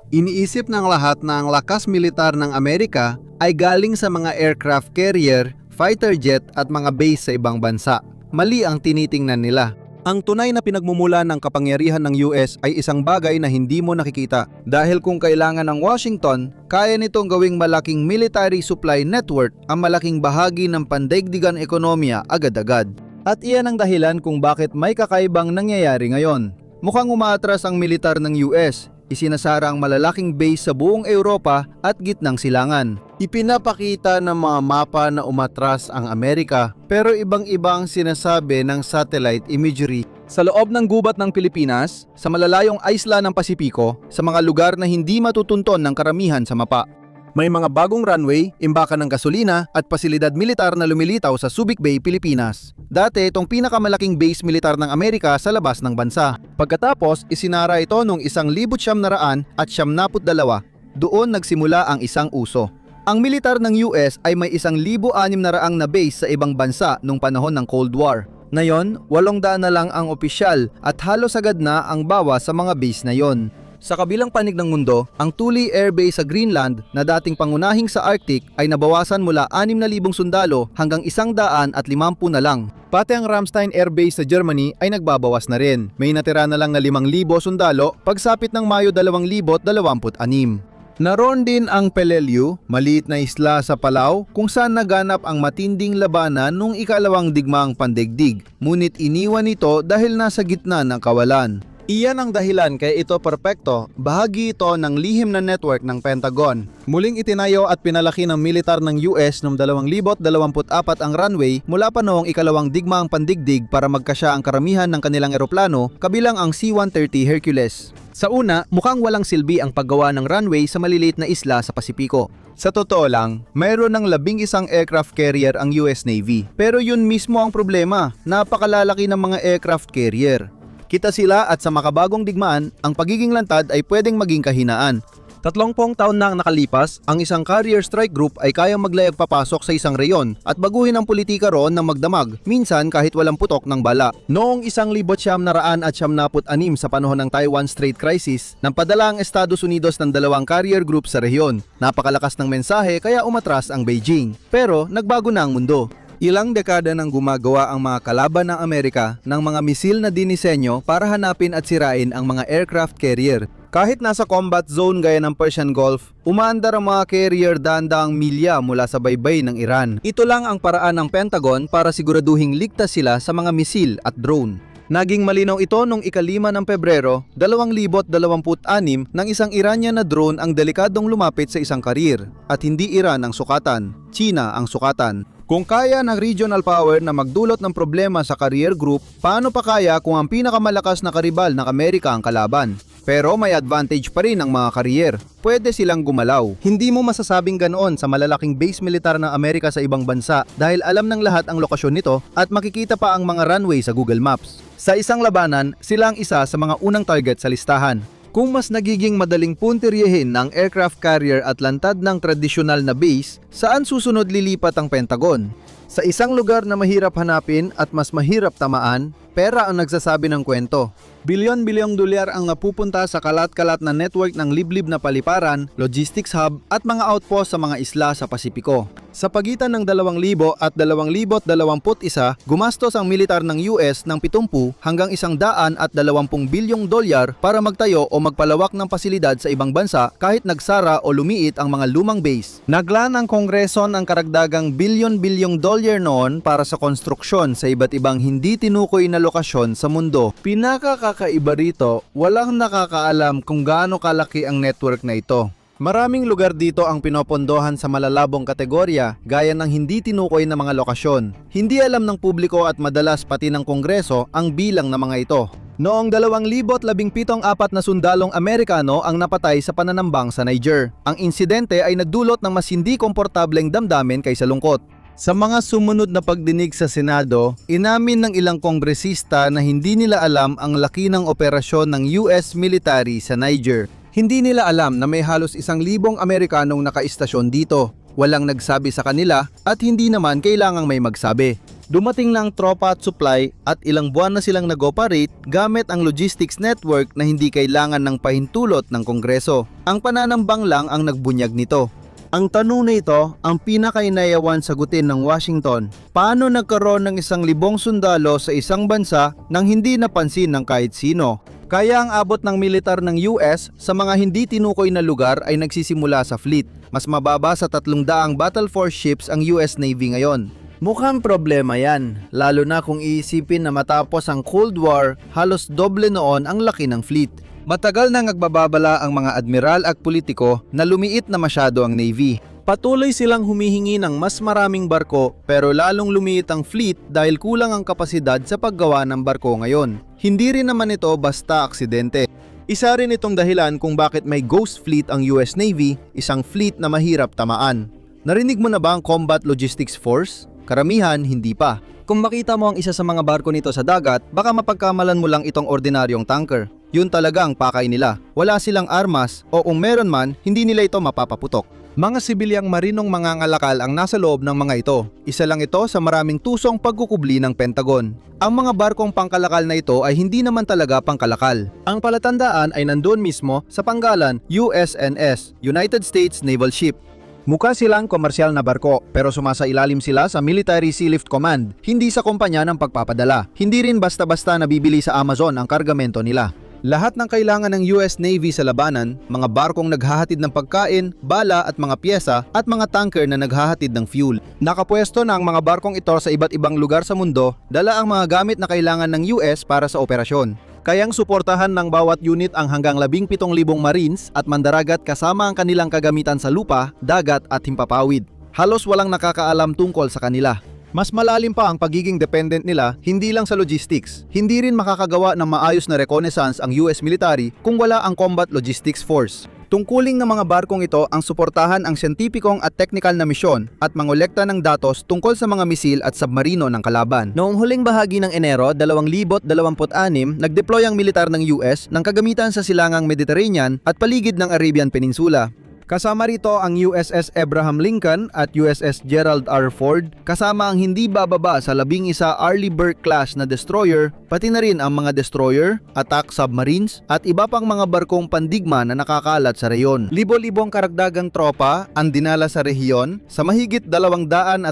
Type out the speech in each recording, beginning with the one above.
Iniisip ng lahat na ang lakas militar ng Amerika ay galing sa mga aircraft carrier, fighter jet at mga base sa ibang bansa. Mali ang tinitingnan nila. Ang tunay na pinagmumulan ng kapangyarihan ng US ay isang bagay na hindi mo nakikita. Dahil kung kailangan ng Washington, kaya nitong gawing malaking military supply network ang malaking bahagi ng pandaigdigan ekonomiya agad-agad. At iyan ang dahilan kung bakit may kakaibang nangyayari ngayon. Mukhang umaatras ang militar ng US. Isinasara ang malalaking base sa buong Europa at gitnang silangan. Ipinapakita ng mga mapa na umatras ang Amerika, pero ibang-ibang sinasabi ng satellite imagery. Sa loob ng gubat ng Pilipinas, sa malalayong isla ng Pasipiko, sa mga lugar na hindi matutunton ng karamihan sa mapa. May mga bagong runway, imbakan ng gasolina at pasilidad militar na lumilitaw sa Subic Bay, Pilipinas. Dati itong pinakamalaking base militar ng Amerika sa labas ng bansa. Pagkatapos, isinara ito noong 1972. Doon nagsimula ang isang uso. Ang militar ng US ay may 1,600 na base sa ibang bansa noong panahon ng Cold War. Ngayon, 800 na lang ang opisyal at halos agad na ang bawas sa mga base na yon. Sa kabilang panig ng mundo, ang Thule Air Base sa Greenland na dating pangunahing sa Arctic ay nabawasan mula 6,000 sundalo hanggang 150 na lang. Pati ang Ramstein Air Base sa Germany ay nagbabawas na rin. May natira na lang na 5,000 sundalo pagsapit ng Mayo 2026. Naroon din ang Peleliu, maliit na isla sa Palau kung saan naganap ang matinding labanan noong ikalawang digmaang pandaigdig. Ngunit iniwan ito dahil nasa gitna ng kawalan. Iyan ang dahilan kaya ito perpekto, bahagi ito ng lihim na network ng Pentagon. Muling itinayo at pinalaki ng militar ng US noong 2024 ang runway mula pa noong ikalawang digmaang pandigdig para magkasya ang karamihan ng kanilang eroplano kabilang ang C-130 Hercules. Sa una, mukhang walang silbi ang paggawa ng runway sa maliliit na isla sa Pasipiko. Sa totoo lang, mayroon ng 11 aircraft carrier ang US Navy. Pero yun mismo ang problema, napakalalaki ng mga aircraft carrier. Kita sila at sa makabagong digmaan, ang pagiging lantad ay pwedeng maging kahinaan. 30 taon na ang nakalipas, ang isang carrier strike group ay kayang maglayag papasok sa isang reyon at baguhin ang politika roon ng magdamag, minsan kahit walang putok ng bala. Noong 1996 sa panahon ng Taiwan Strait Crisis, nagpadala ang Estados Unidos ng 2 carrier group sa rehiyon. Napakalakas ng mensahe kaya umatras ang Beijing. Pero nagbago na ang mundo. Ilang dekada nang gumagawa ang mga kalaban ng Amerika ng mga misil na dinisenyo para hanapin at sirain ang mga aircraft carrier. Kahit nasa combat zone gaya ng Persian Gulf, umaandar ang mga carrier daang-daang milya mula sa baybay ng Iran. Ito lang ang paraan ng Pentagon para siguraduhing ligtas sila sa mga misil at drone. Naging malinaw ito noong 5 ng Pebrero 2026 nang isang Iranian na drone ang delikadong lumapit sa isang carrier at hindi Iran ang sukatan, China ang sukatan. Kung kaya ng regional power na magdulot ng problema sa carrier group, paano pa kaya kung ang pinakamalakas na karibal ng Amerika ang kalaban? Pero may advantage pa rin ang mga carrier. Pwede silang gumalaw. Hindi mo masasabing ganoon sa malalaking base militar ng Amerika sa ibang bansa dahil alam ng lahat ang lokasyon nito at makikita pa ang mga runway sa Google Maps. Sa isang labanan, sila ang isa sa mga unang target sa listahan. Kung mas nagiging madaling puntiryehin ng aircraft carrier at lantad ng tradisyonal na base, saan susunod lilipat ang Pentagon? Sa isang lugar na mahirap hanapin at mas mahirap tamaan, pera ang nagsasabi ng kwento. Bilyon-bilyong dolyar ang napupunta sa kalat-kalat na network ng liblib na paliparan, logistics hub at mga outpost sa mga isla sa Pasipiko. Sa pagitan ng 2,000 at 2021, gumastos ang militar ng US ng 70 hanggang 120 bilyong dolyar para magtayo o magpalawak ng pasilidad sa ibang bansa kahit nagsara o lumiit ang mga lumang base. Naglaan ang Kongreso ng karagdagang bilyon-bilyong dolyar noon para sa konstruksyon sa iba't ibang hindi tinukoy na lokasyon sa mundo. Pinakakaiba rito, walang nakakaalam kung gaano kalaki ang network na ito. Maraming lugar dito ang pinopondohan sa malalabong kategorya gaya ng hindi tinukoy na mga lokasyon. Hindi alam ng publiko at madalas pati ng Kongreso ang bilang ng mga ito. Noong 2017, 4 na sundalong Amerikano ang napatay sa pananambang sa Niger. Ang insidente ay nagdulot ng mas hindi komportableng damdamin kaysa lungkot. Sa mga sumunod na pagdinig sa Senado, inamin ng ilang kongresista na hindi nila alam ang laki ng operasyon ng US military sa Niger. Hindi nila alam na may halos 1,000 Amerikanong nakaistasyon dito. Walang nagsabi sa kanila at hindi naman kailangang may magsabi. Dumating na ang tropa at supply at ilang buwan na silang nag-operate gamit ang logistics network na hindi kailangan ng pahintulot ng Kongreso. Ang pananambang lang ang nagbunyag nito. Ang tanong na ito ang pinakainayawan sagutin ng Washington. Paano nagkaroon ng 1,000 sundalo sa isang bansa nang hindi napansin ng kahit sino? Kaya ang abot ng militar ng US sa mga hindi tinukoy na lugar ay nagsisimula sa fleet. Mas mababa sa 300 battle force ships ang US Navy ngayon. Mukhang problema yan, lalo na kung iisipin na matapos ang Cold War, halos doble noon ang laki ng fleet. Matagal nang nagbababala ang mga admiral at politiko na lumiit na masyado ang Navy. Patuloy silang humihingi ng mas maraming barko pero lalong lumiit ang fleet dahil kulang ang kapasidad sa paggawa ng barko ngayon. Hindi rin naman ito basta aksidente. Isa rin itong dahilan kung bakit may ghost fleet ang US Navy, isang fleet na mahirap tamaan. Narinig mo na ba ang Combat Logistics Force? Karamihan, hindi pa. Kung makita mo ang isa sa mga barko nito sa dagat, baka mapagkamalan mo lang itong ordinaryong tanker. Yun talaga ang pakay nila. Wala silang armas o kung meron man, hindi nila ito mapapaputok. Mga sibilyang marinong mangangalakal ang nasa loob ng mga ito. Isa lang ito sa maraming tusong pagkukubli ng Pentagon. Ang mga barkong pangkalakal na ito ay hindi naman talaga pangkalakal. Ang palatandaan ay nandoon mismo sa panggalan USNS, United States Naval Ship. Mukha silang komersyal na barko pero sumasailalim sila sa Military Sealift Command, hindi sa kumpanya ng pagpapadala. Hindi rin basta-basta nabibili sa Amazon ang kargamento nila. Lahat ng kailangan ng US Navy sa labanan, mga barkong naghahatid ng pagkain, bala at mga pyesa at mga tanker na naghahatid ng fuel. Nakapwesto na ang mga barkong ito sa iba't ibang lugar sa mundo, dala ang mga gamit na kailangan ng US para sa operasyon. Kayang suportahan ng bawat unit ang hanggang 17,000 Marines at mandaragat kasama ang kanilang kagamitan sa lupa, dagat at himpapawid. Halos walang nakakaalam tungkol sa kanila. Mas malalim pa ang pagiging dependent nila hindi lang sa logistics. Hindi rin makakagawa ng maayos na reconnaissance ang US military kung wala ang Combat Logistics Force. Tungkuling ng mga barkong ito ang suportahan ang siyentipikong at technical na misyon at mangolekta ng datos tungkol sa mga misil at submarino ng kalaban. Noong huling bahagi ng Enero 2026, nagdeploy ang militar ng US ng kagamitan sa silangang Mediterranean at paligid ng Arabian Peninsula. Kasama rito ang USS Abraham Lincoln at USS Gerald R. Ford, kasama ang hindi bababa sa 11 Arleigh Burke-class na destroyer, pati na rin ang mga destroyer, attack submarines, at iba pang mga barkong pandigma na nakakalat sa reyon. Libo-libong karagdagang tropa ang dinala sa rehiyon sa mahigit 250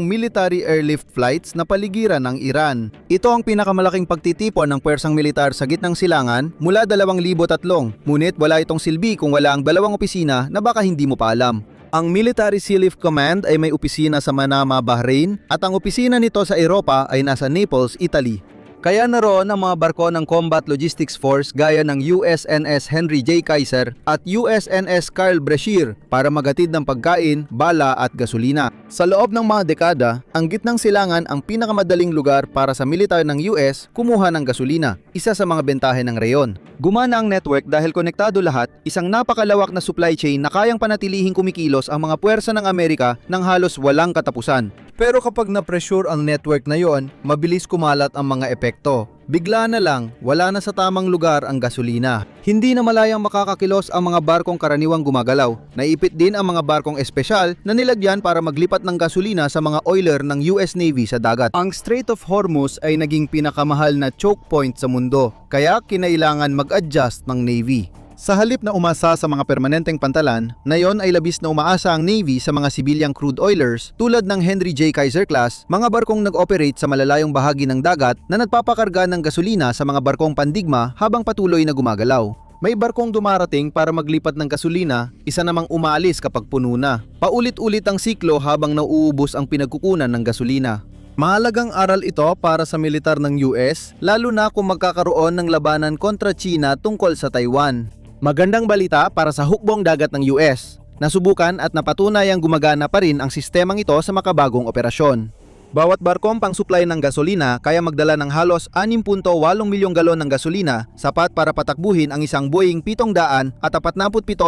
military airlift flights na paligiran ng Iran. Ito ang pinakamalaking pagtitipon ng pwersang militar sa gitnang silangan mula 2003, ngunit wala itong silbi kung wala ang dalawang opisina na baka hindi mo pa alam. Ang Military Sealift Command ay may opisina sa Manama, Bahrain at ang opisina nito sa Europa ay nasa Naples, Italy. Kaya naroon ang mga barko ng Combat Logistics Force gaya ng USNS Henry J. Kaiser at USNS Carl Brashear para magatid ng pagkain, bala at gasolina. Sa loob ng mga dekada, ang gitnang silangan ang pinakamadaling lugar para sa militar ng US kumuha ng gasolina, isa sa mga bentahe ng reyon. Gumana ang network dahil konektado lahat, isang napakalawak na supply chain na kayang panatilihing kumikilos ang mga puwersa ng Amerika ng halos walang katapusan. Pero kapag na-pressure ang network na yon, mabilis kumalat ang mga epekto. Bigla na lang, wala na sa tamang lugar ang gasolina. Hindi na malayang makakakilos ang mga barkong karaniwang gumagalaw. Naipit din ang mga barkong espesyal na nilagyan para maglipat ng gasolina sa mga oiler ng US Navy sa dagat. Ang Strait of Hormuz ay naging pinakamahal na choke point sa mundo, kaya kinailangan mag-adjust ng Navy. Sa halip na umasa sa mga permanenteng pantalan, nayon ay labis na umaasa ang Navy sa mga sibilyang crude oilers tulad ng Henry J. Kaiser class, mga barkong nag-operate sa malalayong bahagi ng dagat na nagpapakarga ng gasolina sa mga barkong pandigma habang patuloy na gumagalaw. May barkong dumarating para maglipat ng gasolina, isa namang umaalis kapag puno na. Paulit-ulit ang siklo habang nauubos ang pinagkukunan ng gasolina. Mahalagang aral ito para sa militar ng US, lalo na kung magkakaroon ng labanan kontra China tungkol sa Taiwan. Magandang balita para sa hukbong dagat ng US. Nasubukan at napatunayang gumagana pa rin ang sistemang ito sa makabagong operasyon. Bawat barkong pang-supply ng gasolina kaya magdala ng halos 6.8 milyong galon ng gasolina, sapat para patakbuhin ang isang Boeing 747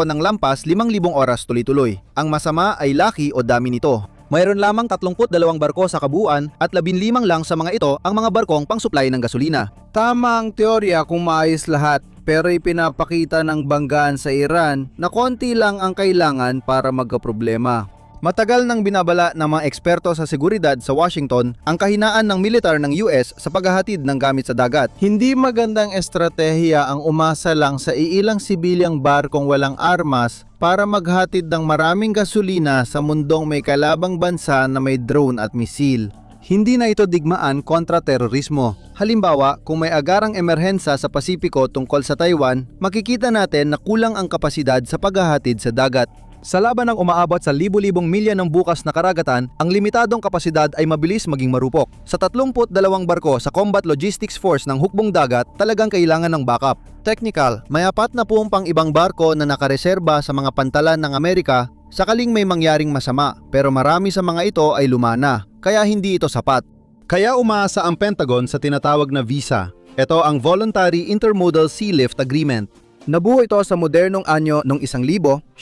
ng lampas 5,000 oras tuloy-tuloy. Ang masama ay laki o dami nito. Mayroon lamang 32 barko sa kabuuan at 15 lang sa mga ito ang mga barkong pang-supply ng gasolina. Tama ang teorya kung maayos lahat, pero ipinapakita ng banggaan sa Iran na konti lang ang kailangan para magkaproblema. Matagal nang binabala ng mga eksperto sa seguridad sa Washington ang kahinaan ng militar ng US sa paghahatid ng gamit sa dagat. Hindi magandang estratehiya ang umasa lang sa iilang sibilyang barkong walang armas para maghatid ng maraming gasolina sa mundong may kalabang bansa na may drone at misil. Hindi na ito digmaan kontra terorismo. Halimbawa, kung may agarang emerhensa sa Pasipiko tungkol sa Taiwan, makikita natin na kulang ang kapasidad sa paghahatid sa dagat. Sa laban ng umaabot sa libu-libong milya ng bukas na karagatan, ang limitadong kapasidad ay mabilis maging marupok. Sa 32 barko sa Combat Logistics Force ng hukbong dagat, talagang kailangan ng backup. Technical, may 40 pang ibang barko na nakareserba sa mga pantalan ng Amerika sakaling may mangyaring masama, pero marami sa mga ito ay lumana, kaya hindi ito sapat. Kaya umaasa ang Pentagon sa tinatawag na VISA. Ito ang Voluntary Intermodal Sea Lift Agreement. Nabuo ito sa modernong anyo noong 1977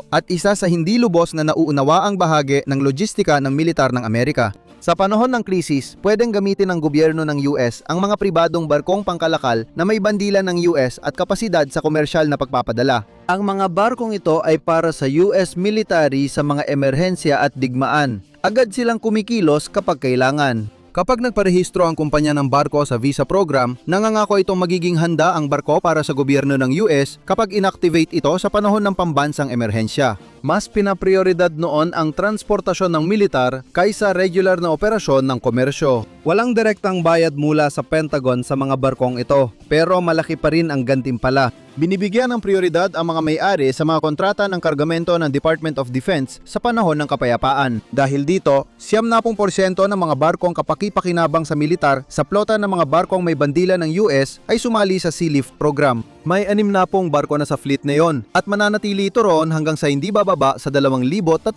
at isa sa hindi lubos na nauunawaang bahagi ng logistika ng militar ng Amerika. Sa panahon ng krisis, pwedeng gamitin ng gobyerno ng US ang mga pribadong barkong pangkalakal na may bandila ng US at kapasidad sa komersyal na pagpapadala. Ang mga barkong ito ay para sa US military sa mga emerhensya at digmaan. Agad silang kumikilos kapag kailangan. Kapag nagparehistro ang kumpanya ng barko sa visa program, nangangako itong magiging handa ang barko para sa gobyerno ng US kapag inactivate ito sa panahon ng pambansang emerhensya. Mas pinaprioridad noon ang transportasyon ng militar kaysa regular na operasyon ng komersyo. Walang direktang bayad mula sa Pentagon sa mga barkong ito, pero malaki pa rin ang gantimpala. Binibigyan ng prioridad ang mga may-ari sa mga kontrata ng kargamento ng Department of Defense sa panahon ng kapayapaan. Dahil dito, 70% ng mga barkong kapaki-pakinabang sa militar sa plota ng mga barkong may bandila ng US ay sumali sa Sea Lift program. May 60 barko na sa fleet na yon at mananatili ito roon hanggang sa hindi bababa sa 2035.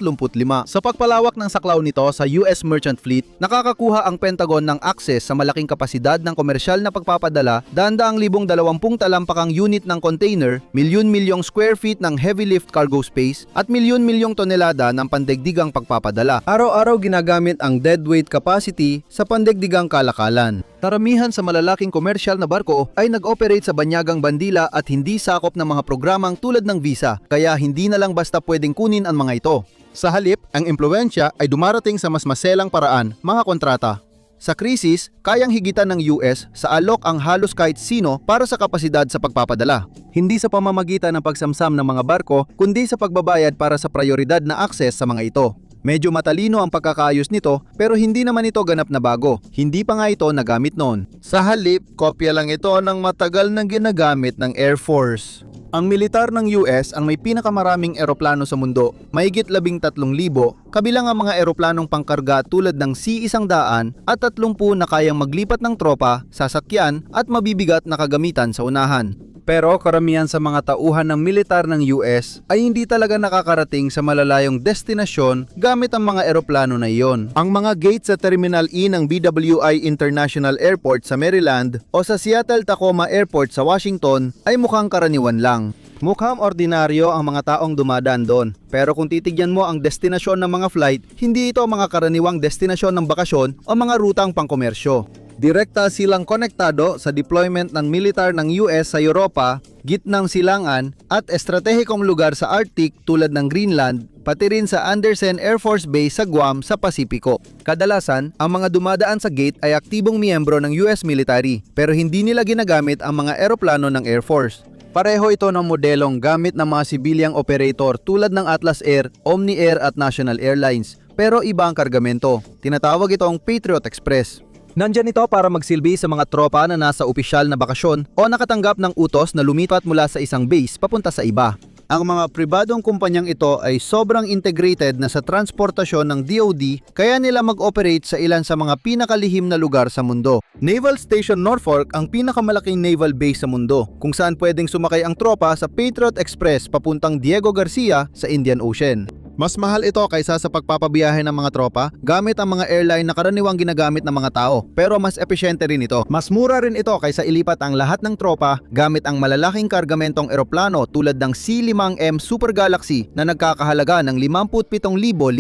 Sa pagpalawak ng saklaw nito sa US Merchant Fleet, nakakakuha ang Pentagon ng access sa malaking kapasidad ng komersyal na pagpapadala, daang-daang libong 20 talampakang unit ng container, milyon-milyong square feet ng heavy lift cargo space at milyon-milyong tonelada ng pandaigdigang pagpapadala. Araw-araw ginagamit ang deadweight capacity sa pandaigdigang kalakalan. Karamihan sa malalaking komersyal na barko ay nag-operate sa banyagang bandila at hindi sakop ng mga programang tulad ng visa, kaya hindi na lang basta pwedeng kunin ang mga ito. Sa halip, ang impluwensya ay dumarating sa mas maselang paraan, mga kontrata. Sa krisis, kayang higitan ng US sa alok ang halos kahit sino para sa kapasidad sa pagpapadala. Hindi sa pamamagitan ng pagsamsam ng mga barko, kundi sa pagbabayad para sa prioridad na access sa mga ito. Medyo matalino ang pagkakaayos nito pero hindi naman ito ganap na bago. Hindi pa nga ito nagamit noon. Sa halip, kopya lang ito ng matagal nang ginagamit ng Air Force. Ang militar ng US ang may pinakamaraming eroplano sa mundo, mahigit 13,000, kabilang ang mga eroplanong pangkarga tulad ng C-100 at 30 na kayang maglipat ng tropa, sasakyan at mabibigat na kagamitan sa unahan. Pero karamihan sa mga tauhan ng militar ng US ay hindi talaga nakakarating sa malalayong destinasyon gamit ang mga eroplano na iyon. Ang mga gate sa Terminal E ng BWI International Airport sa Maryland o sa Seattle-Tacoma Airport sa Washington ay mukhang karaniwan lang. Mukhang ordinaryo ang mga taong dumadaan doon. Pero kung titignan mo ang destinasyon ng mga flight, hindi ito mga karaniwang destinasyon ng bakasyon o mga rutang pangkomersyo. Direkta silang konektado sa deployment ng militar ng US sa Europa, gitnang silangan at estratehikong lugar sa Arctic tulad ng Greenland, pati rin sa Andersen Air Force Base sa Guam sa Pasipiko. Kadalasan, ang mga dumadaan sa gate ay aktibong miyembro ng US military, pero hindi nila ginagamit ang mga eroplano ng Air Force. Pareho ito ng modelong gamit ng mga sibilyang operator tulad ng Atlas Air, Omni Air at National Airlines, pero iba ang kargamento. Tinatawag itong Patriot Express. Nandyan ito para magsilbi sa mga tropa na nasa opisyal na bakasyon o nakatanggap ng utos na lumipat mula sa isang base papunta sa iba. Ang mga pribadong kumpanyang ito ay sobrang integrated na sa transportasyon ng DoD kaya nila mag-operate sa ilan sa mga pinakalihim na lugar sa mundo. Naval Station Norfolk ang pinakamalaking naval base sa mundo kung saan pwedeng sumakay ang tropa sa Patriot Express papuntang Diego Garcia sa Indian Ocean. Mas mahal ito kaysa sa pagpapabiyahe ng mga tropa gamit ang mga airline na karaniwang ginagamit ng mga tao, pero mas epesyente rin ito. Mas mura rin ito kaysa ilipat ang lahat ng tropa gamit ang malalaking kargamentong eroplano tulad ng C-5M Super Galaxy na nagkakahalaga ng $57,500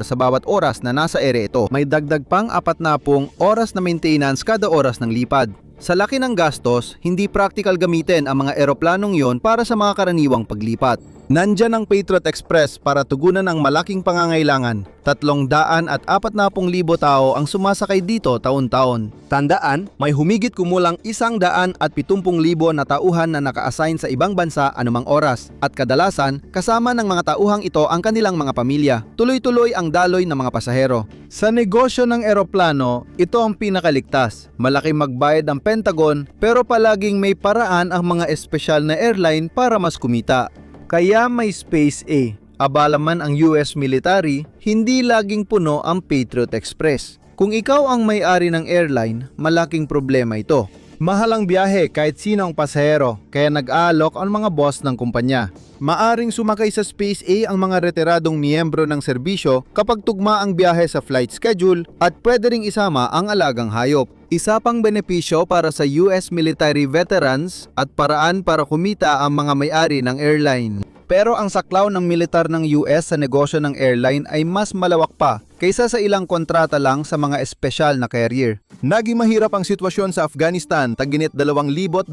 sa bawat oras na nasa ere ito. May dagdag pang 40 oras na maintenance kada oras ng lipad. Sa laki ng gastos, hindi practical gamitin ang mga eroplanong yon para sa mga karaniwang paglipat. Nandyan ang Patriot Express para tugunan ang malaking pangangailangan. 340,000 tao ang sumasakay dito taon-taon. Tandaan, may humigit kumulang 170,000 na tauhan na naka-assign sa ibang bansa anumang oras at kadalasan kasama ng mga tauhang ito ang kanilang mga pamilya. Tuloy-tuloy ang daloy ng mga pasahero. Sa negosyo ng eroplano, ito ang pinakaligtas. Malaki magbayad ang Pentagon pero palaging may paraan ang mga espesyal na airline para mas kumita. Kaya may Space A. Abala man ang US military, hindi laging puno ang Patriot Express. Kung ikaw ang may-ari ng airline, malaking problema ito. Mahal ang biyahe kahit sino ang pasahero, kaya nag-aalok ang mga boss ng kumpanya. Maaring sumakay sa Space A ang mga retiradong miyembro ng serbisyo kapag tugma ang biyahe sa flight schedule at pwede ring isama ang alagang hayop. Isa pang benepisyo para sa US military veterans at paraan para kumita ang mga may-ari ng airline. Pero ang saklaw ng militar ng US sa negosyo ng airline ay mas malawak pa kaysa sa ilang kontrata lang sa mga espesyal na carrier. Naging mahirap ang sitwasyon sa Afghanistan taginit 2021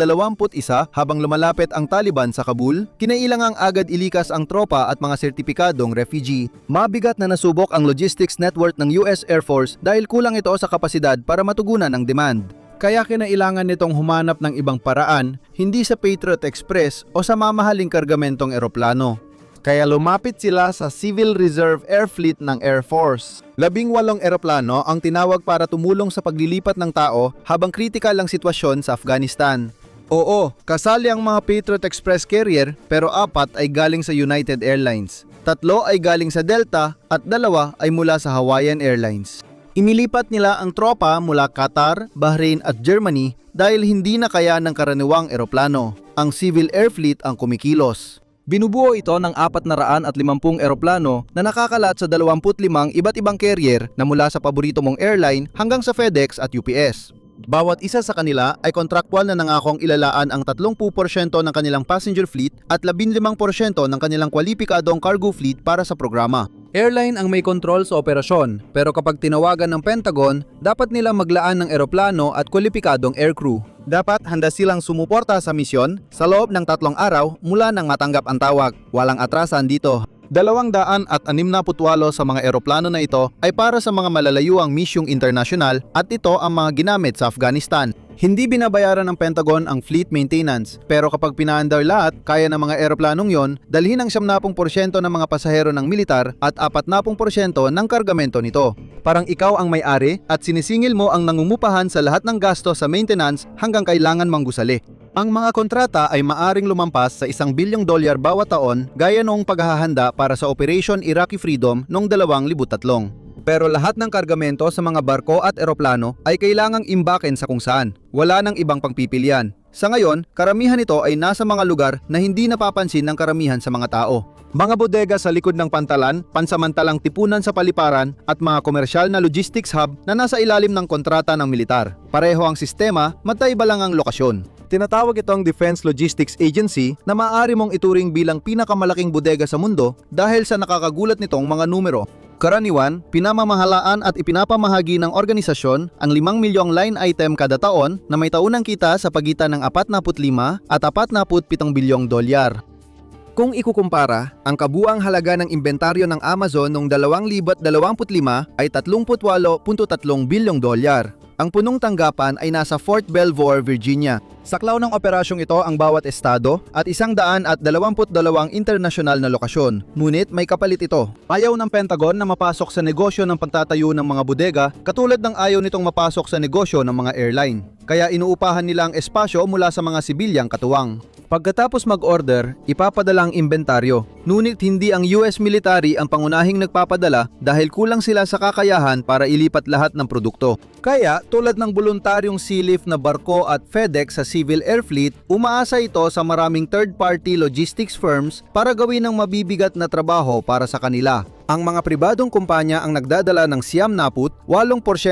habang lumalapit ang Taliban sa Kabul, kinailangang agad ilikas ang tropa at mga sertipikadong refugee. Mabigat na nasubok ang logistics network ng US Air Force dahil kulang ito sa kapasidad para matugunan ang demand. Kaya kinailangan nitong humanap ng ibang paraan, hindi sa Patriot Express o sa mamahaling kargamentong eroplano. Kaya lumapit sila sa Civil Reserve Air Fleet ng Air Force. 18 eroplano ang tinawag para tumulong sa paglilipat ng tao habang kritikal ang sitwasyon sa Afghanistan. Oo, kasali ang mga Patriot Express carrier pero 4 ay galing sa United Airlines. 3 ay galing sa Delta at 2 ay mula sa Hawaiian Airlines. Inilipat nila ang tropa mula Qatar, Bahrain at Germany dahil hindi na kaya ng karaniwang eroplano. Ang Civil Air Fleet ang kumikilos. Binubuo ito ng 450 eroplano na nakakalat sa 25 iba't ibang carrier na mula sa paborito mong airline hanggang sa FedEx at UPS. Bawat isa sa kanila ay kontraktwal na nangakong ilalaan ang 30% ng kanilang passenger fleet at 15% ng kanilang kwalipikadong cargo fleet para sa programa. Airline ang may kontrol sa operasyon, pero kapag tinawagan ng Pentagon, dapat nila maglaan ng eroplano at kwalipikadong aircrew. Dapat handa silang sumuporta sa misyon sa loob ng 3 araw mula nang matanggap ang tawag. Walang atrasan dito. 268 sa mga eroplano na ito ay para sa mga malalayuang misyong internasyonal at ito ang mga ginamit sa Afghanistan. Hindi binabayaran ng Pentagon ang fleet maintenance, pero kapag pinaandar lahat, kaya ng mga eroplanong yon dalhin ang 70% ng mga pasahero ng militar at 40% ng kargamento nito. Parang ikaw ang may-ari at sinisingil mo ang nangumupahan sa lahat ng gasto sa maintenance hanggang kailangan manggusali. Ang mga kontrata ay maaring lumampas sa $1 bilyong bawat taon gaya noong paghahanda para sa Operation Iraqi Freedom noong 2003. Pero lahat ng kargamento sa mga barko at eroplano ay kailangang imbaken sa kung saan. Wala nang ibang pagpipilian. Sa ngayon, karamihan nito ay nasa mga lugar na hindi napapansin ng karamihan sa mga tao. Mga bodega sa likod ng pantalan, pansamantalang tipunan sa paliparan at mga komersyal na logistics hub na nasa ilalim ng kontrata ng militar. Pareho ang sistema, magkaiba lang ang lokasyon. Tinatawag itong Defense Logistics Agency na maaari mong ituring bilang pinakamalaking bodega sa mundo dahil sa nakakagulat nitong mga numero. Karaniwan, pinamamahalaan at ipinapamahagi ng organisasyon ang 5 milyong line item kada taon na may taunang kita sa pagitan ng 45 at 47 bilyong dolyar. Kung ikukumpara, ang kabuang halaga ng inventaryo ng Amazon noong 2025 ay 38.3 bilyong dolyar. Ang punong tanggapan ay nasa Fort Belvoir, Virginia. Saklaw ng operasyong ito ang bawat estado at 122 internasyonal na lokasyon. Ngunit may kapalit ito. Ayaw ng Pentagon na mapasok sa negosyo ng pagtatayo ng mga bodega katulad ng ayaw nitong mapasok sa negosyo ng mga airline. Kaya inuupahan nila ang espasyo mula sa mga sibilyang katuwang. Pagkatapos mag-order, ipapadala ang inventaryo. Ngunit hindi ang US military ang pangunahing nagpapadala dahil kulang sila sa kakayahan para ilipat lahat ng produkto. Kaya tulad ng voluntaryong sealift na barko at FedEx sa Civil Air Fleet, umaasa ito sa maraming third-party logistics firms para gawin ang mabibigat na trabaho para sa kanila. Ang mga pribadong kumpanya ang nagdadala ng 8%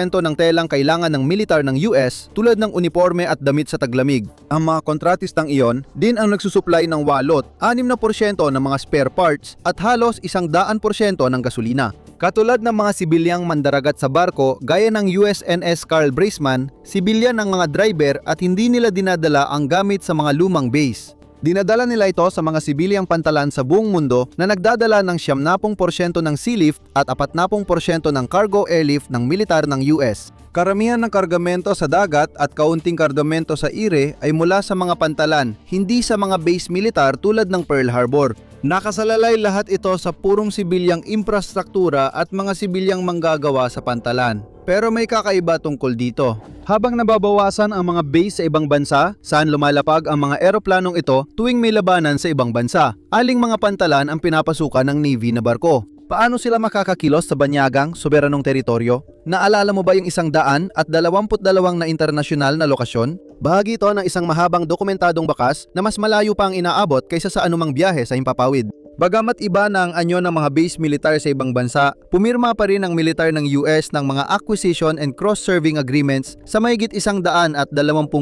ng telang kailangan ng militar ng US tulad ng uniforme at damit sa taglamig. Ang mga kontratistang iyon din ang nagsusupply ng 6% ng mga spare parts at halos 100% ng gasolina. Katulad ng mga sibilyang mandaragat sa barko gaya ng USNS Carl Braceman, sibilyan ang mga driver at hindi nila dinadala ang gamit sa mga lumang base. Dinadala nila ito sa mga sibilyang pantalan sa buong mundo na nagdadala ng 70% ng sea lift at 40% ng cargo airlift ng militar ng US. Karamihan ng kargamento sa dagat at kaunting kargamento sa ire ay mula sa mga pantalan, hindi sa mga base militar tulad ng Pearl Harbor. Nakasalalay lahat ito sa purong sibilyang infrastruktura at mga sibilyang manggagawa sa pantalan. Pero may kakaiba tungkol dito. Habang nababawasan ang mga base sa ibang bansa, saan lumalapag ang mga eroplanong ito tuwing may labanan sa ibang bansa? Aling mga pantalan ang pinapasukan ng Navy na barko? Paano sila makakakilos sa banyagang, soberanong teritoryo? Naalala mo ba yung 122 na internasyonal na lokasyon? Bahagi ito ng isang mahabang dokumentadong bakas na mas malayo pa ang inaabot kaysa sa anumang biyahe sa himpapawid. Bagamat iba na ang anyo ng mga base militar sa ibang bansa, pumirma pa rin ang militar ng US ng mga acquisition and cross-serving agreements sa mahigit 120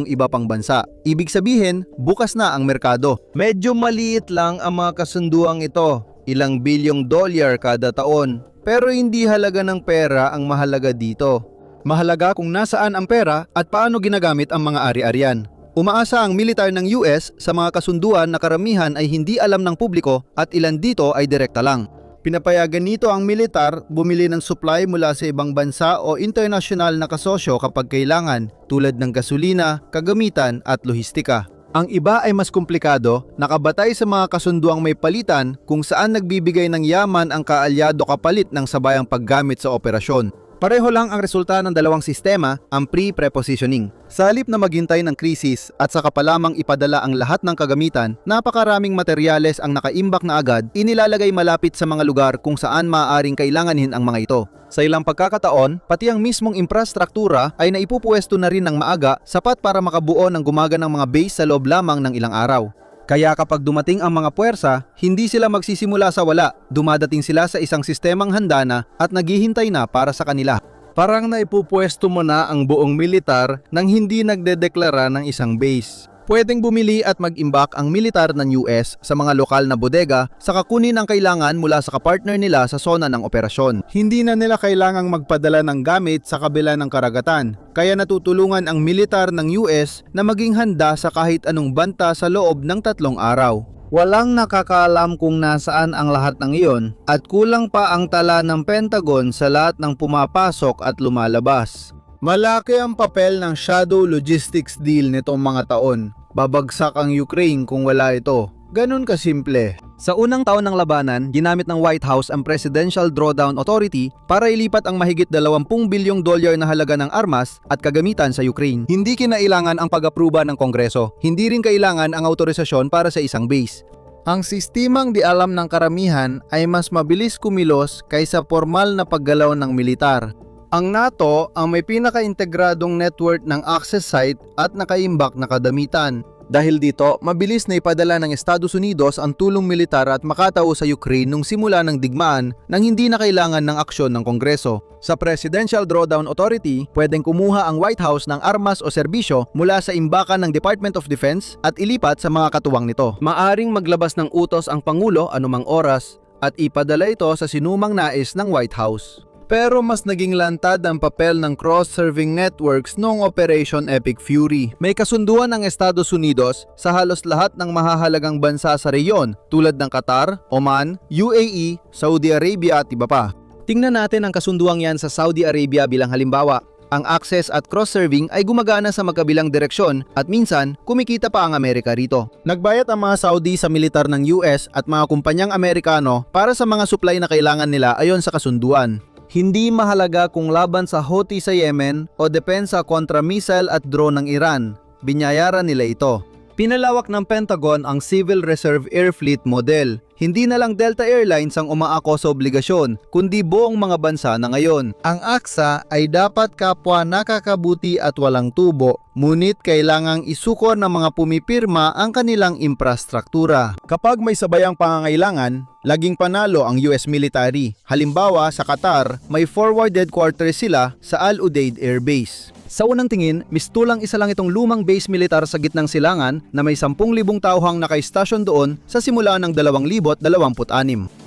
iba pang bansa. Ibig sabihin, bukas na ang merkado. Medyo maliit lang ang mga kasunduang ito, ilang bilyong dolyar kada taon. Pero hindi halaga ng pera ang mahalaga dito. Mahalaga kung nasaan ang pera at paano ginagamit ang mga ari-arian. Umaasa ang militar ng US sa mga kasunduan na karamihan ay hindi alam ng publiko at ilan dito ay direkta lang. Pinapayagan nito ang militar bumili ng supply mula sa ibang bansa o internasyonal na kasosyo kapag kailangan, tulad ng gasolina, kagamitan at lohistika. Ang iba ay mas komplikado, nakabatay sa mga kasunduang may palitan kung saan nagbibigay ng yaman ang kaalyado kapalit ng sabayang paggamit sa operasyon. Pareho lang ang resulta ng dalawang sistema, ang pre-prepositioning. Sa halip na maghintay ng krisis at saka pa lamang ipadala ang lahat ng kagamitan, napakaraming materyales ang nakaimbak na agad, inilalagay malapit sa mga lugar kung saan maaaring kailanganin ang mga ito. Sa ilang pagkakataon, pati ang mismong infrastruktura ay naipupuwesto na rin ng maaga, sapat para makabuo ng gumaganang mga base sa loob lamang ng ilang araw. Kaya kapag dumating ang mga puwersa, hindi sila magsisimula sa wala, dumadating sila sa isang sistemang handa na at naghihintay na para sa kanila. Parang naipupwesto mo na ang buong militar nang hindi nagdedeklara ng isang base. Pwedeng bumili at mag-imbak ang militar ng US sa mga lokal na bodega sa kunin ang kailangan mula sa kapartner nila sa zona ng operasyon. Hindi na nila kailangang magpadala ng gamit sa kabila ng karagatan, kaya natutulungan ang militar ng US na maging handa sa kahit anong banta sa loob ng 3 araw. Walang nakakaalam kung nasaan ang lahat ng iyon at kulang pa ang tala ng Pentagon sa lahat ng pumapasok at lumalabas. Malaki ang papel ng shadow logistics deal nitong mga taon. Babagsak ang Ukraine kung wala ito. Ganun kasimple. Sa unang taon ng labanan, ginamit ng White House ang Presidential Drawdown Authority para ilipat ang mahigit 20 bilyong dolyar na halaga ng armas at kagamitan sa Ukraine. Hindi kinailangan ang pag-apruba ng Kongreso. Hindi rin kailangan ang autorisasyon para sa isang base. Ang sistemang di alam ng karamihan ay mas mabilis kumilos kaysa formal na paggalaw ng militar. Ang NATO ang may pinaka-integradong network ng access site at nakaimbak na kadamitan. Dahil dito, mabilis na ipadala ng Estados Unidos ang tulong militar at makatao sa Ukraine nung simula ng digmaan nang hindi na kailangan ng aksyon ng Kongreso. Sa Presidential Drawdown Authority, pwedeng kumuha ang White House ng armas o serbisyo mula sa imbakan ng Department of Defense at ilipat sa mga katuwang nito. Maaring maglabas ng utos ang Pangulo anumang oras at ipadala ito sa sinumang nais ng White House. Pero mas naging lantad ang papel ng cross-serving networks noong Operation Epic Fury. May kasunduan ng Estados Unidos sa halos lahat ng mahahalagang bansa sa reyon tulad ng Qatar, Oman, UAE, Saudi Arabia at iba pa. Tingnan natin ang kasunduang yan sa Saudi Arabia bilang halimbawa. Ang access at cross-serving ay gumagana sa magkabilang direksyon at minsan kumikita pa ang Amerika rito. Nagbayad ang mga Saudi sa militar ng US at mga kumpanyang Amerikano para sa mga supply na kailangan nila ayon sa kasunduan. Hindi mahalaga kung laban sa Houthi sa Yemen o depensa kontra missile at drone ng Iran, binyayaran nila ito. Pinalawak ng Pentagon ang Civil Reserve Air Fleet model. Hindi na lang Delta Airlines ang umaako sa obligasyon, kundi buong mga bansa na ngayon. Ang AXA ay dapat kapwa nakakabuti at walang tubo, ngunit kailangang isukor ng mga pumipirma ang kanilang infrastruktura. Kapag may sabayang pangangailangan, laging panalo ang US military. Halimbawa sa Qatar, may forward headquarters sila sa Al Udeid Air Base. Sa unang tingin, mistulang isa lang itong lumang base militar sa gitnang silangan na may 10,000 tauhang naka-estasyon doon sa simula ng 2026.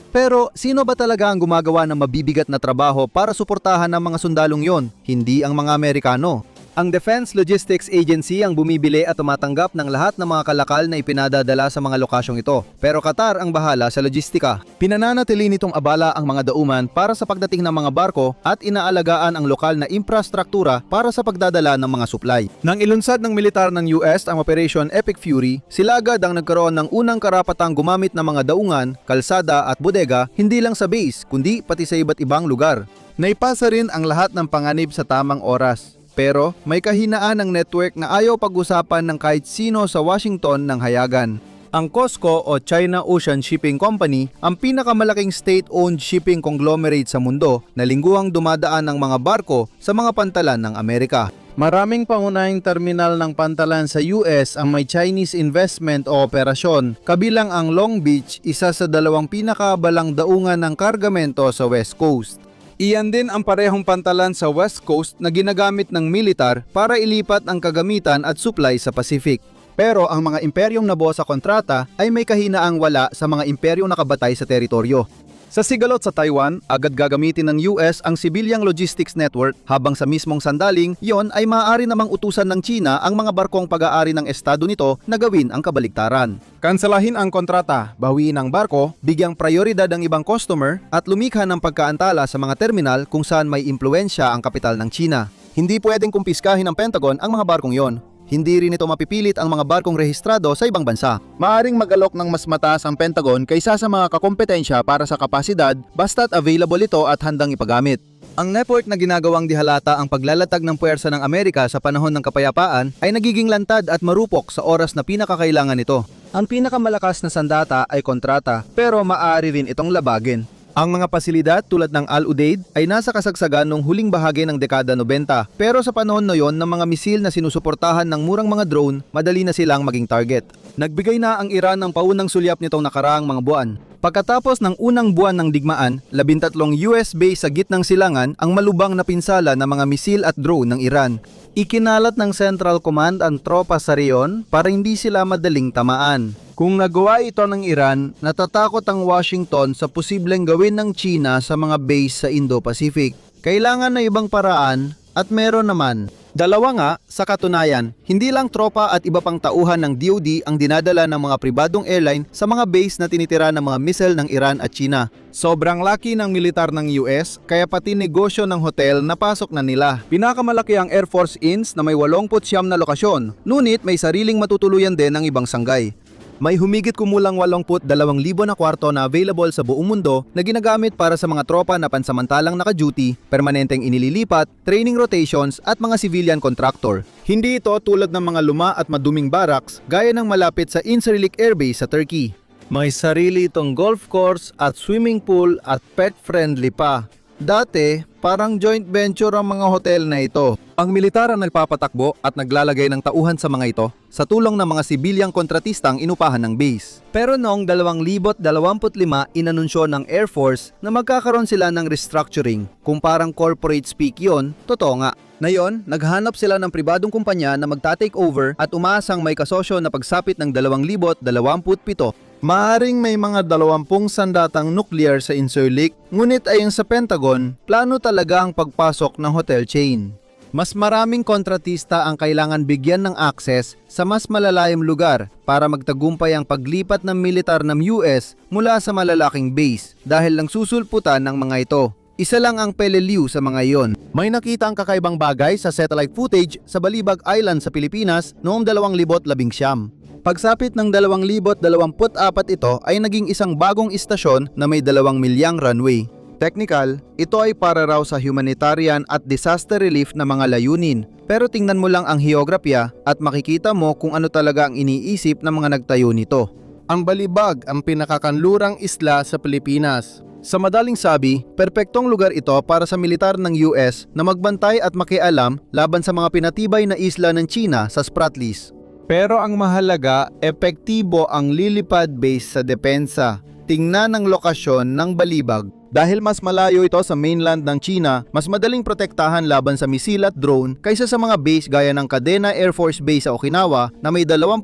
Pero sino ba talaga ang gumagawa ng mabibigat na trabaho para suportahan ng mga sundalong yon? Hindi ang mga Amerikano. Ang Defense Logistics Agency ang bumibili at tumatanggap ng lahat ng mga kalakal na ipinadadala sa mga lokasyong ito. Pero Qatar ang bahala sa logistika. Pinananatili nitong abala ang mga dauman para sa pagdating ng mga barko at inaalagaan ang lokal na infrastruktura para sa pagdadala ng mga supply. Nang ilunsad ng militar ng US ang Operation Epic Fury, sila agad ang nagkaroon ng unang karapatang gumamit ng mga daungan, kalsada at bodega hindi lang sa base kundi pati sa iba't ibang lugar. Naipasa rin ang lahat ng panganib sa tamang oras. Pero may kahinaan ng network na ayaw pag-usapan ng kahit sino sa Washington ng hayagan. Ang COSCO o China Ocean Shipping Company ang pinakamalaking state-owned shipping conglomerate sa mundo na lingguhang dumadaan ng mga barko sa mga pantalan ng Amerika. Maraming pangunahing terminal ng pantalan sa US ang may Chinese investment o operasyon, kabilang ang Long Beach, isa sa dalawang pinakabalang daungan ng kargamento sa West Coast. Iyan din ang parehong pantalan sa West Coast na ginagamit ng militar para ilipat ang kagamitan at supply sa Pacific. Pero ang mga imperyong nabuo sa kontrata ay may kahinaang wala sa mga imperyong nakabatay sa teritoryo. Sa sigalot sa Taiwan, agad gagamitin ng US ang Civilian Logistics Network habang sa mismong sandaling, yon ay maaari namang utusan ng China ang mga barkong pag-aari ng estado nito na gawin ang kabaligtaran. Kanselahin ang kontrata, bawiin ang barko, bigyang prioridad ang ibang customer at lumikha ng pagkaantala sa mga terminal kung saan may impluensya ang kapital ng China. Hindi pwedeng kumpiskahin ng Pentagon ang mga barkong yon. Hindi rin ito mapipilit ang mga barkong rehistrado sa ibang bansa. Maaring mag-alok ng mas mataas ang Pentagon kaysa sa mga kakompetensya para sa kapasidad basta't available ito at handang ipagamit. Ang network na ginagawang dihalata ang paglalatag ng puwersa ng Amerika sa panahon ng kapayapaan ay nagiging lantad at marupok sa oras na pinakakailangan nito. Ang pinakamalakas na sandata ay kontrata pero maaari rin itong labagin. Ang mga pasilidad tulad ng Al Udeid ay nasa kasagsagan noong huling bahagi ng dekada 90 pero sa panahon na yon ng mga misil na sinusuportahan ng murang mga drone, madali na silang maging target. Nagbigay na ang Iran ng paunang sulyap nitong nakaraang mga buwan. Pagkatapos ng unang buwan ng digmaan, 13 US base sa gitnang silangan ang malubang na pinsala ng mga misil at drone ng Iran. Ikinalat ng Central Command ang tropa sa reyon para hindi sila madaling tamaan. Kung nagawa ito ng Iran, natatakot ang Washington sa posibleng gawin ng China sa mga base sa Indo-Pacific. Kailangan na ibang paraan at meron naman. Dalawa nga, sa katunayan, hindi lang tropa at iba pang tauhan ng DoD ang dinadala ng mga pribadong airline sa mga base na tinitira ng mga missile ng Iran at China. Sobrang laki ng militar ng US, kaya pati negosyo ng hotel napasok na nila. Pinakamalaki ang Air Force Inns na may 89 na lokasyon, ngunit may sariling matutuluyan din ng ibang sanggay. May humigit kumulang 82,000 na kwarto na available sa buong mundo na ginagamit para sa mga tropa na pansamantalang naka-duty, permanenteng inililipat, training rotations at mga civilian contractor. Hindi ito tulad ng mga luma at maduming barracks gaya ng malapit sa Incirlik Air Base sa Turkey. May sarili itong golf course at swimming pool at pet-friendly pa. Dati, parang joint venture ang mga hotel na ito. Ang militar ang nagpapatakbo at naglalagay ng tauhan sa mga ito sa tulong ng mga sibilyang kontratistang inupahan ng base. Pero noong 2025, inanunsyo ng Air Force na magkakaroon sila ng restructuring. Kung parang corporate speak yon, totoo nga. Ngayon, naghanap sila ng pribadong kumpanya na magta-take over at umaasang may kasosyo na pagsapit ng 2027. Maaring may mga 20 sandatang nuclear sa Incirlik, ngunit ayon sa Pentagon, plano talaga ang pagpasok ng hotel chain. Mas maraming kontratista ang kailangan bigyan ng access sa mas malalayong lugar para magtagumpay ang paglipat ng militar ng US mula sa malalaking base dahil lang susulputan ng mga ito. Isa lang ang peleliu sa mga iyon. May nakita ang kakaibang bagay sa satellite footage sa Balibag Island sa Pilipinas noong 2019. Pagsapit ng 2024 ito ay naging isang bagong istasyon na may 2 milyang runway. Technical, ito ay para raw sa humanitarian at disaster relief na mga layunin. Pero tingnan mo lang ang geograpya at makikita mo kung ano talaga ang iniisip ng mga nagtayo nito. Ang Balibag ang pinakakanlurang isla sa Pilipinas. Sa madaling sabi, perpektong lugar ito para sa militar ng US na magbantay at makialam laban sa mga pinatibay na isla ng China sa Spratlys. Pero ang mahalaga, epektibo ang lilipad base sa depensa. Tingnan ang lokasyon ng Balibag. Dahil mas malayo ito sa mainland ng China, mas madaling protektahan laban sa misil at drone kaysa sa mga base gaya ng Kadena Air Force Base sa Okinawa na may 20,000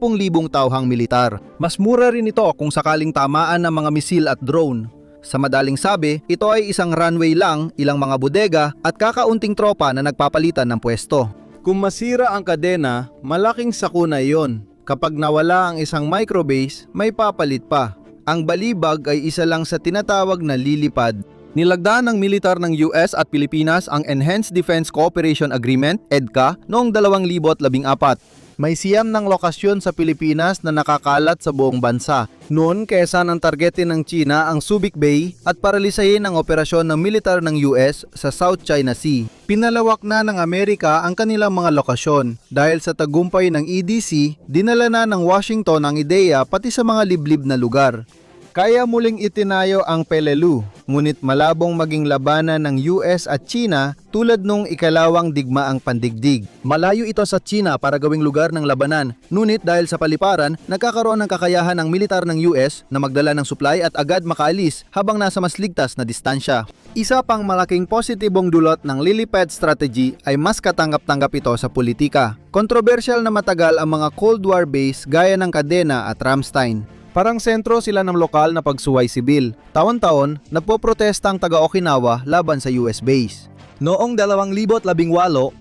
tauhang militar. Mas mura rin ito kung sakaling tamaan ng mga misil at drone. Sa madaling sabi, ito ay isang runway lang, ilang mga bodega at kakaunting tropa na nagpapalitan ng pwesto. Kung masira ang kadena, malaking sakuna iyon. Kapag nawala ang isang microbase, may papalit pa. Ang balibag ay isa lang sa tinatawag na lilipad. Nilagdaan ng militar ng US at Pilipinas ang Enhanced Defense Cooperation Agreement, EDCA, noong 2014. May siyam ng lokasyon sa Pilipinas na nakakalat sa buong bansa. Noon, kesa ng targetin ng China ang Subic Bay at paralisahin ang operasyon ng militar ng US sa South China Sea. Pinalawak na ng Amerika ang kanilang mga lokasyon. Dahil sa tagumpay ng EDC, dinala na ng Washington ang ideya pati sa mga liblib na lugar. Kaya muling itinayo ang Peleliu, ngunit malabong maging labanan ng US at China tulad nung ikalawang digmaang pandigdig. Malayo ito sa China para gawing lugar ng labanan, ngunit dahil sa paliparan, nagkakaroon ng kakayahan ng militar ng US na magdala ng supply at agad makaalis habang nasa mas ligtas na distansya. Isa pang malaking positibong dulot ng lilipad strategy ay mas katanggap-tanggap ito sa politika. Kontrobersyal na matagal ang mga Cold War base gaya ng Kadena at Ramstein. Parang sentro sila ng lokal na pagsuway sibil. Taon-taon, nagpoprotesta ang taga-Okinawa laban sa US base. Noong 2018, 70,000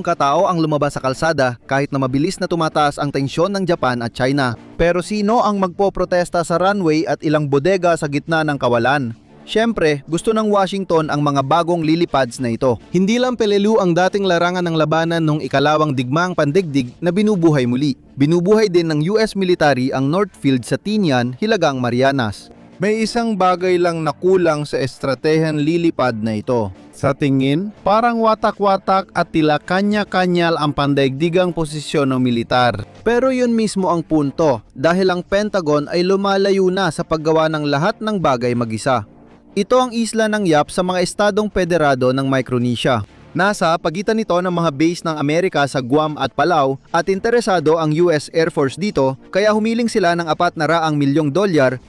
katao ang lumabas sa kalsada kahit na mabilis na tumataas ang tensyon ng Japan at China. Pero sino ang magpoprotesta sa runway at ilang bodega sa gitna ng kawalan? Siyempre, gusto ng Washington ang mga bagong lilipads na ito. Hindi lang Peleliu ang dating larangan ng labanan nung ikalawang digmaang pandigdig na binubuhay muli. Binubuhay din ng US military ang North Field sa Tinian, Hilagang Marianas. May isang bagay lang na kulang sa estratehiyan lilipad na ito. Sa tingin, parang watak-watak at tila kanya-kanyal ang pandaigdigang posisyon ng militar. Pero yun mismo ang punto, dahil ang Pentagon ay lumalayo na sa paggawa ng lahat ng bagay mag-isa. Ito ang isla ng Yap sa mga estadong federado ng Micronesia. Nasa pagitan nito ng mga base ng Amerika sa Guam at Palau at interesado ang US Air Force dito kaya humiling sila ng $400 milyong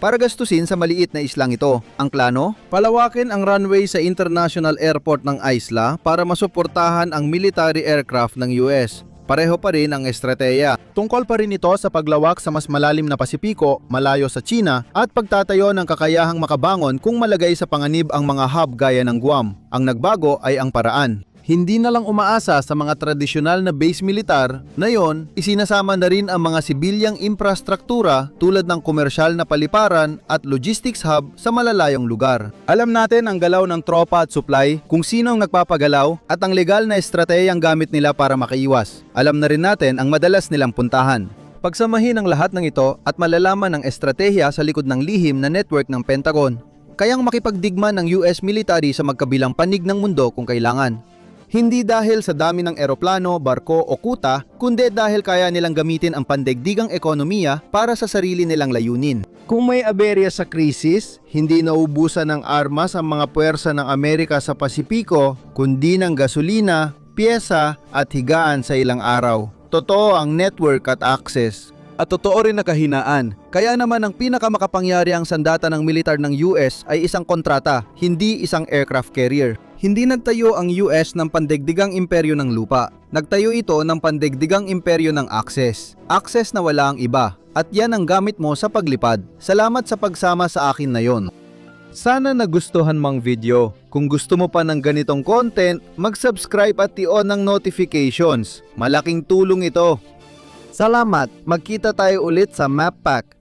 para gastusin sa maliit na islang ito. Ang plano? Palawakin ang runway sa International Airport ng isla para masuportahan ang military aircraft ng US. Pareho pa rin ang estratehiya. Tungkol pa rin ito sa paglawak sa mas malalim na Pasipiko, malayo sa China, at pagtatayo ng kakayahang makabangon kung malagay sa panganib ang mga hub gaya ng Guam. Ang nagbago ay ang paraan. Hindi na lang umaasa sa mga tradisyonal na base militar, na yon, isinasama na rin ang mga sibilyang infrastruktura tulad ng komersyal na paliparan at logistics hub sa malalayong lugar. Alam natin ang galaw ng tropa at supply, kung sino ang nagpapagalaw at ang legal na estratehiyang gamit nila para makaiwas. Alam na rin natin ang madalas nilang puntahan. Pagsamahin ang lahat ng ito at malalaman ang estratehiya sa likod ng lihim na network ng Pentagon. Kayang makipagdigma ng US military sa magkabilang panig ng mundo kung kailangan. Hindi dahil sa dami ng eroplano, barko o kuta, kundi dahil kaya nilang gamitin ang pandaigdigang ekonomiya para sa sarili nilang layunin. Kung may aberya sa krisis, hindi naubusan ng armas ang mga puwersa ng Amerika sa Pasipiko, kundi ng gasolina, piyesa at higaan sa ilang araw. Totoo ang network at access. At totoo rin na kahinaan. Kaya naman ang pinakamakapangyariang sandata ng militar ng US ay isang kontrata, hindi isang aircraft carrier. Hindi nagtayo ang US ng pandaigdigang imperyo ng lupa. Nagtayo ito ng pandaigdigang imperyo ng access. Access na wala ang iba. At yan ang gamit mo sa paglipad. Salamat sa pagsama sa akin na yon. Sana nagustuhan mong video. Kung gusto mo pa ng ganitong content, mag-subscribe at i-on ang notifications. Malaking tulong ito. Salamat! Magkita tayo ulit sa Map Pack.